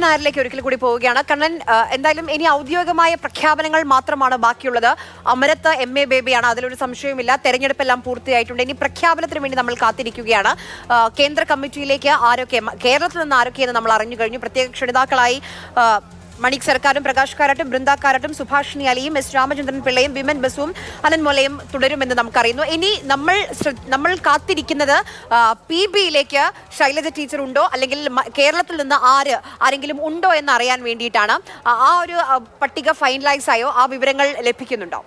നായരിലേക്ക് ഒരിക്കൽ കൂടി പോവുകയാണ്. കണ്ണൻ, എന്തായാലും ഇനി ഔദ്യോഗികമായ പ്രഖ്യാപനങ്ങൾ മാത്രമാണ് ബാക്കിയുള്ളത്. അമരത്ത് MA ബേബിയാണ്, അതിലൊരു സംശയവുമില്ല. തെരഞ്ഞെടുപ്പെല്ലാം പൂർത്തിയായിട്ടുണ്ട്. ഇനി പ്രഖ്യാപനത്തിന് വേണ്ടി നമ്മൾ കാത്തിരിക്കുകയാണ്. കേന്ദ്ര കമ്മിറ്റിയിലേക്ക് ആരൊക്കെ, കേരളത്തിൽ നിന്ന് ആരൊക്കെയെന്ന് നമ്മൾ അറിഞ്ഞു കഴിഞ്ഞു. പ്രത്യേക ക്ഷണിതാക്കളായി മണിക് സർക്കാരും, പ്രകാശ് കാരാട്ടും, ബൃന്ദ കാരാട്ടും, സുഭാഷിണി അലിയും, S രാമചന്ദ്രൻ പിള്ളയും, വിമൻ ബസുവും, അലൻ മൊലയും തുടരുമെന്ന് നമുക്കറിയുന്നു. ഇനി നമ്മൾ കാത്തിരിക്കുന്നത് PBയിലേക്ക് ശൈലജ ടീച്ചർ ഉണ്ടോ, അല്ലെങ്കിൽ കേരളത്തിൽ നിന്ന് ആരെങ്കിലും ഉണ്ടോ എന്ന് അറിയാൻ വേണ്ടിയിട്ടാണ്. ആ ഒരു പട്ടിക ഫൈനലൈസ് ആയോ? ആ വിവരങ്ങൾ ലഭിക്കുന്നുണ്ടോ?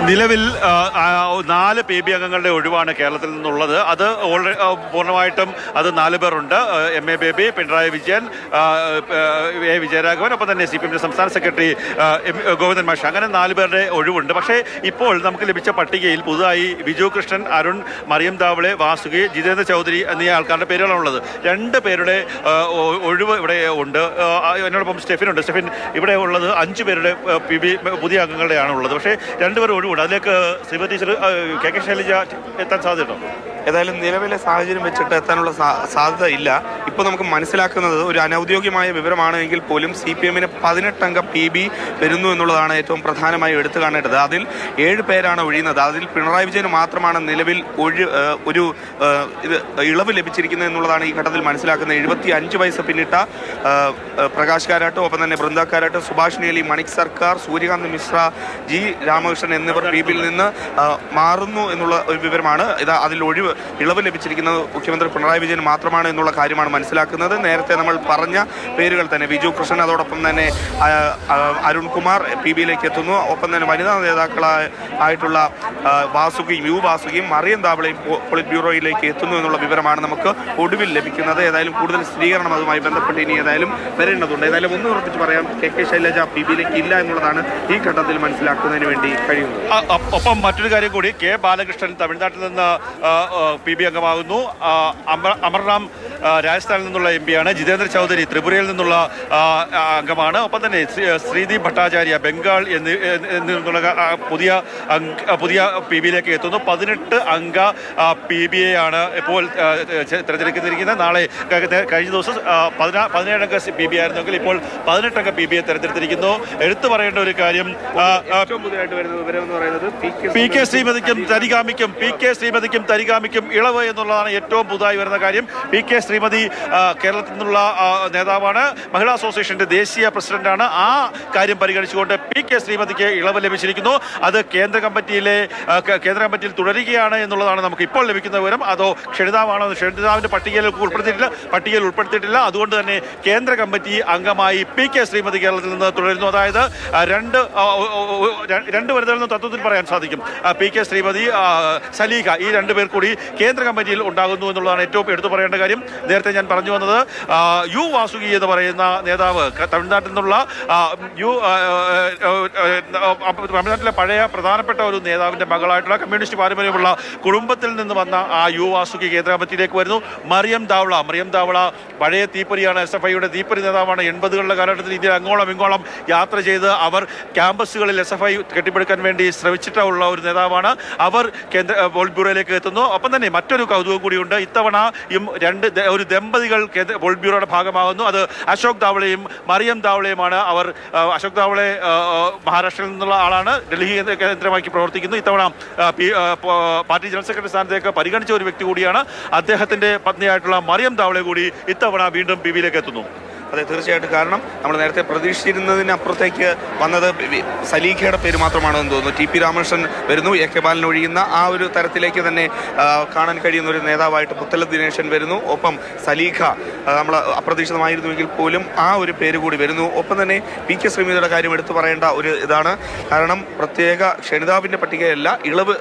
നിലവിൽ 4 PB അംഗങ്ങളുടെ ഒഴിവാണ് കേരളത്തിൽ നിന്നുള്ളത്. അത് പൂർണ്ണമായിട്ടും അത് 4 പേരുണ്ട്. MA baby, Pinarayi Vijayan, A Vijayaraghavan, ഒപ്പം തന്നെ CPM സംസ്ഥാന സെക്രട്ടറി ഗോവിന്ദൻ മാഷ്, അങ്ങനെ 4 പേരുടെ ഒഴിവുണ്ട്. പക്ഷേ ഇപ്പോൾ നമുക്ക് ലഭിച്ച പട്ടികയിൽ പുതുതായി ബിജു കൃഷ്ണൻ, അരുൺ, മറിയം താവളെ, വാസുകി, ജിതേന്ദ്ര ചൗധരി എന്നീ ആൾക്കാരുടെ പേരുകളാണുള്ളത്. 2 പേരുടെ ഒഴിവ് ഇവിടെ ഉണ്ട്. എന്നോടൊപ്പം സ്റ്റെഫിനുണ്ട്. സ്റ്റെഫിൻ, ഇവിടെ ഉള്ളത് 5 പേരുടെ PB പുതിയ അംഗങ്ങളുടെയാണ് ഉള്ളത്. പക്ഷേ 2 പേർ ഒഴിവുണ്ട്. അതിലേക്ക് ശ്രീമതി ടീച്ചർ KK ശൈലജ എത്താൻ സാധ്യതയുണ്ടോ? ഏതായാലും നിലവിലെ സാഹചര്യം വെച്ചിട്ട് എത്താനുള്ള സാധ്യത ഇല്ല. ഇപ്പോൾ നമുക്ക് മനസ്സിലാക്കുന്നത് ഒരു അനൗദ്യോഗികമായ വിവരമാണെങ്കിൽ പോലും CPMന് 18 അംഗ PB വരുന്നു എന്നുള്ളതാണ് ഏറ്റവും പ്രധാനമായി എടുത്തു കാണേണ്ടത്. അതിൽ 7 പേരാണ് ഒഴിയുന്നത്. അതിൽ പിണറായി വിജയന് മാത്രമാണ് നിലവിൽ ഒരു ഇളവ് ലഭിച്ചിരിക്കുന്നത് എന്നുള്ളതാണ് ഈ ഘട്ടത്തിൽ മനസ്സിലാക്കുന്നത്. 75 വയസ്സ് പിന്നിട്ട പ്രകാശ് കാരാട്ടും, ഒപ്പം തന്നെ ബൃന്ദ കാരാട്ടും, സുഭാഷിണി അലി, മണിക് സർക്കാർ, സൂര്യകാന്ത് മിശ്ര, G രാമകൃഷ്ണൻ എന്നിവർ PBയിൽ നിന്ന് മാറുന്നു എന്നുള്ള ഒരു വിവരമാണ്. അതിൽ ഇളവ് ലഭിച്ചിരിക്കുന്നത് മുഖ്യമന്ത്രി പിണറായി വിജയൻ മാത്രമാണ് എന്നുള്ള കാര്യമാണ് മനസ്സിലാക്കുന്നത്. നേരത്തെ നമ്മൾ പറഞ്ഞ പേരുകൾ തന്നെ ബിജു കൃഷ്ണൻ, അതോടൊപ്പം തന്നെ അരുൺകുമാർ PBയിലേക്ക് എത്തുന്നു. ഒപ്പം തന്നെ വനിതാ നേതാക്കളായിട്ടുള്ള വാസുകിയും മറിയം താവളയും പോളിറ്റ് ബ്യൂറോയിലേക്ക് എത്തുന്നു എന്നുള്ള വിവരമാണ് നമുക്ക് ഒടുവിൽ ലഭിക്കുന്നത്. ഏതായാലും കൂടുതൽ സ്ഥിരീകരണം അതുമായി ബന്ധപ്പെട്ട് ഇനി ഏതായാലും വരേണ്ടതുണ്ട്. ഏതായാലും ഒന്ന് ഉറപ്പിച്ച് പറയാം, KK ശൈലജ PBയിലേക്ക് ഇല്ല എന്നുള്ളതാണ് ഈ ഘട്ടത്തിൽ മനസ്സിലാക്കുന്നതിന് വേണ്ടി കഴിയുന്നത്. ഒപ്പം മറ്റൊരു കാര്യം കൂടി, K ബാലകൃഷ്ണൻ തമിഴ്നാട്ടിൽ നിന്ന് PB അംഗമാകുന്നു. അമർറാം രാജസ്ഥാനിൽ നിന്നുള്ള MP ആണ്. ജിതേന്ദ്ര ചൗധരി ത്രിപുരയിൽ നിന്നുള്ള അംഗമാണ്. ഒപ്പം തന്നെ ശ്രീദീപ് ഭട്ടാചാര്യ ബംഗാൾ എന്നുള്ള പുതിയ PBയിലേക്ക് എത്തുന്നു. 18 അംഗ PBയാണ് ഇപ്പോൾ തിരഞ്ഞെടുക്കുന്നിരിക്കുന്നത്. നാളെ കഴിഞ്ഞ ദിവസം 17 അംഗ PB ആയിരുന്നെങ്കിൽ ഇപ്പോൾ 18 അംഗ PBയെ തിരഞ്ഞെടുത്തിരിക്കുന്നു. എടുത്തു പറയേണ്ട ഒരു കാര്യം, PK ശ്രീമതിക്കും തരിഗാമിക്കും ഇളവ് എന്നുള്ളതാണ് ഏറ്റവും പുതുതായി വരുന്ന കാര്യം. PK ശ്രീമതി കേരളത്തിൽ നിന്നുള്ള നേതാവാണ്, മഹിളാ അസോസിയേഷന്റെ ദേശീയ പ്രസിഡന്റാണ്. ആ കാര്യം പരിഗണിച്ചുകൊണ്ട് PK ശ്രീമതിക്ക് ഇളവ് ലഭിച്ചിരിക്കുന്നു. അത് കേന്ദ്ര കമ്മിറ്റിയിൽ തുടരുകയാണ് എന്നുള്ളതാണ് നമുക്ക് ഇപ്പോൾ ലഭിക്കുന്ന വിവരം. അതോ ക്ഷണിതാവാണോ? ക്ഷണിതാവിന്റെ പട്ടികയിൽ ഉൾപ്പെടുത്തിയിട്ടില്ല. അതുകൊണ്ട് തന്നെ കേന്ദ്ര കമ്മിറ്റി അംഗമായി PK ശ്രീമതി കേരളത്തിൽ നിന്ന് തുടരുന്നു. അതായത് രണ്ട് വനിതകളിൽ നിന്ന് തത്വത്തിൽ പറയാൻ സാധിക്കും. PK ശ്രീമതി, സലീഖ, ഈ 2 പേർ കൂടി കേന്ദ്ര കമ്മിറ്റിയിൽ ഉണ്ടാകുന്നു എന്നുള്ളതാണ് ഏറ്റവും എടുത്തു പറയേണ്ട കാര്യം. നേരത്തെ ഞാൻ പറഞ്ഞു വന്നത്, U വാസുകി എന്ന് പറയുന്ന നേതാവ് തമിഴ്നാട്ടിൽ നിന്നുള്ള തമിഴ്നാട്ടിലെ പഴയ പ്രധാനപ്പെട്ട ഒരു നേതാവിന്റെ മകളായിട്ടുള്ള കമ്മ്യൂണിസ്റ്റ് പാരമ്പര്യമുള്ള കുടുംബത്തിൽ നിന്ന് വന്ന ആ U വാസുകി കേന്ദ്ര കമ്മിറ്റിയിലേക്ക് വരുന്നു. മറിയം താവള പഴയ തീപ്പൊരിയാണ്, SFIയുടെ തീപ്പൊരി നേതാവാണ്. 80കളുടെ കാലഘട്ടത്തിൽ ഇന്ത്യ അങ്ങോളം ഇങ്ങോളം യാത്ര ചെയ്ത് അവർ ക്യാമ്പസുകളിൽ SFI കെട്ടിപ്പടുക്കാൻ വേണ്ടി ശ്രമിച്ചിട്ടുള്ള ഒരു നേതാവാണ്. അവർ കേന്ദ്ര പോളിറ്റ് ബ്യൂറോയിലേക്ക് എത്തുന്നു. ഒപ്പം തന്നെ മറ്റൊരു കൗതുകം കൂടിയുണ്ട്. ഇത്തവണ ഒരു ദമ്പതികൾ പോളിറ്റ് ബ്യൂറോയുടെ ഭാഗമാകുന്നു. അത് അശോക് താവളയും മറിയം താവളയുമാണ്. അശോക് താവളെ മഹാരാഷ്ട്രയിൽ നിന്നുള്ള ആളാണ്, ഡൽഹി കേന്ദ്രമാക്കി പ്രവർത്തിക്കുന്നു. ഇത്തവണ പാർട്ടി ജനറൽ സെക്രട്ടറി സ്ഥാനത്തേക്ക് പരിഗണിച്ച ഒരു വ്യക്തി കൂടിയാണ്. അദ്ദേഹത്തിന്റെ പത്നിയായിട്ടുള്ള മറിയം താവളെ കൂടി ഇത്തവണ വീണ്ടും PBയിലേക്ക് എത്തുന്നു. അതെ, തീർച്ചയായിട്ടും. കാരണം നമ്മൾ നേരത്തെ പ്രതീക്ഷിച്ചിരുന്നതിനപ്പുറത്തേക്ക് വന്നത് സലീഖയുടെ പേര് മാത്രമാണെന്ന് തോന്നുന്നു. TP രാമകൃഷ്ണൻ വരുന്നു. AK ബാലൻ ഒഴിയുന്ന ആ ഒരു തരത്തിലേക്ക് തന്നെ കാണാൻ കഴിയുന്ന ഒരു നേതാവായിട്ട് പുത്തല ദിനേശൻ വരുന്നു. ഒപ്പം സലീഖ നമ്മൾ അപ്രതീക്ഷിതമായിരുന്നുവെങ്കിൽ പോലും ആ ഒരു പേര് കൂടി വരുന്നു. ഒപ്പം തന്നെ PK ശ്രീമതിയുടെ കാര്യം എടുത്തു പറയേണ്ട ഒരു ഇതാണ്. കാരണം പ്രത്യേക ക്ഷണിതാവിന്റെ പട്ടികയല്ല, ഇളവ്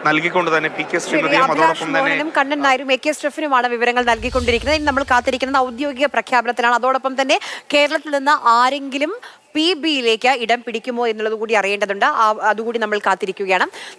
നൽകിക്കൊണ്ട് തന്നെ PK ശ്രീമതിയും അതോടൊപ്പം തന്നെ കണ്ണൻ നായരും AK സ്റ്റെഫിനുമാണ് വിവരങ്ങൾ നൽകിക്കൊണ്ടിരിക്കുന്നത്. ഇനി നമ്മൾ കാത്തിരിക്കുന്നത് ഔദ്യോഗിക പ്രഖ്യാപനത്തിലാണ്. അതോടൊപ്പം തന്നെ കേരളത്തിൽ നിന്ന് ആരെങ്കിലും PBയിലേക്ക് ഇടം പിടിക്കുമോ എന്നുള്ളത് കൂടി അറിയേണ്ടതുണ്ട്. അതുകൂടി നമ്മൾ കാത്തിരിക്കുകയാണ്.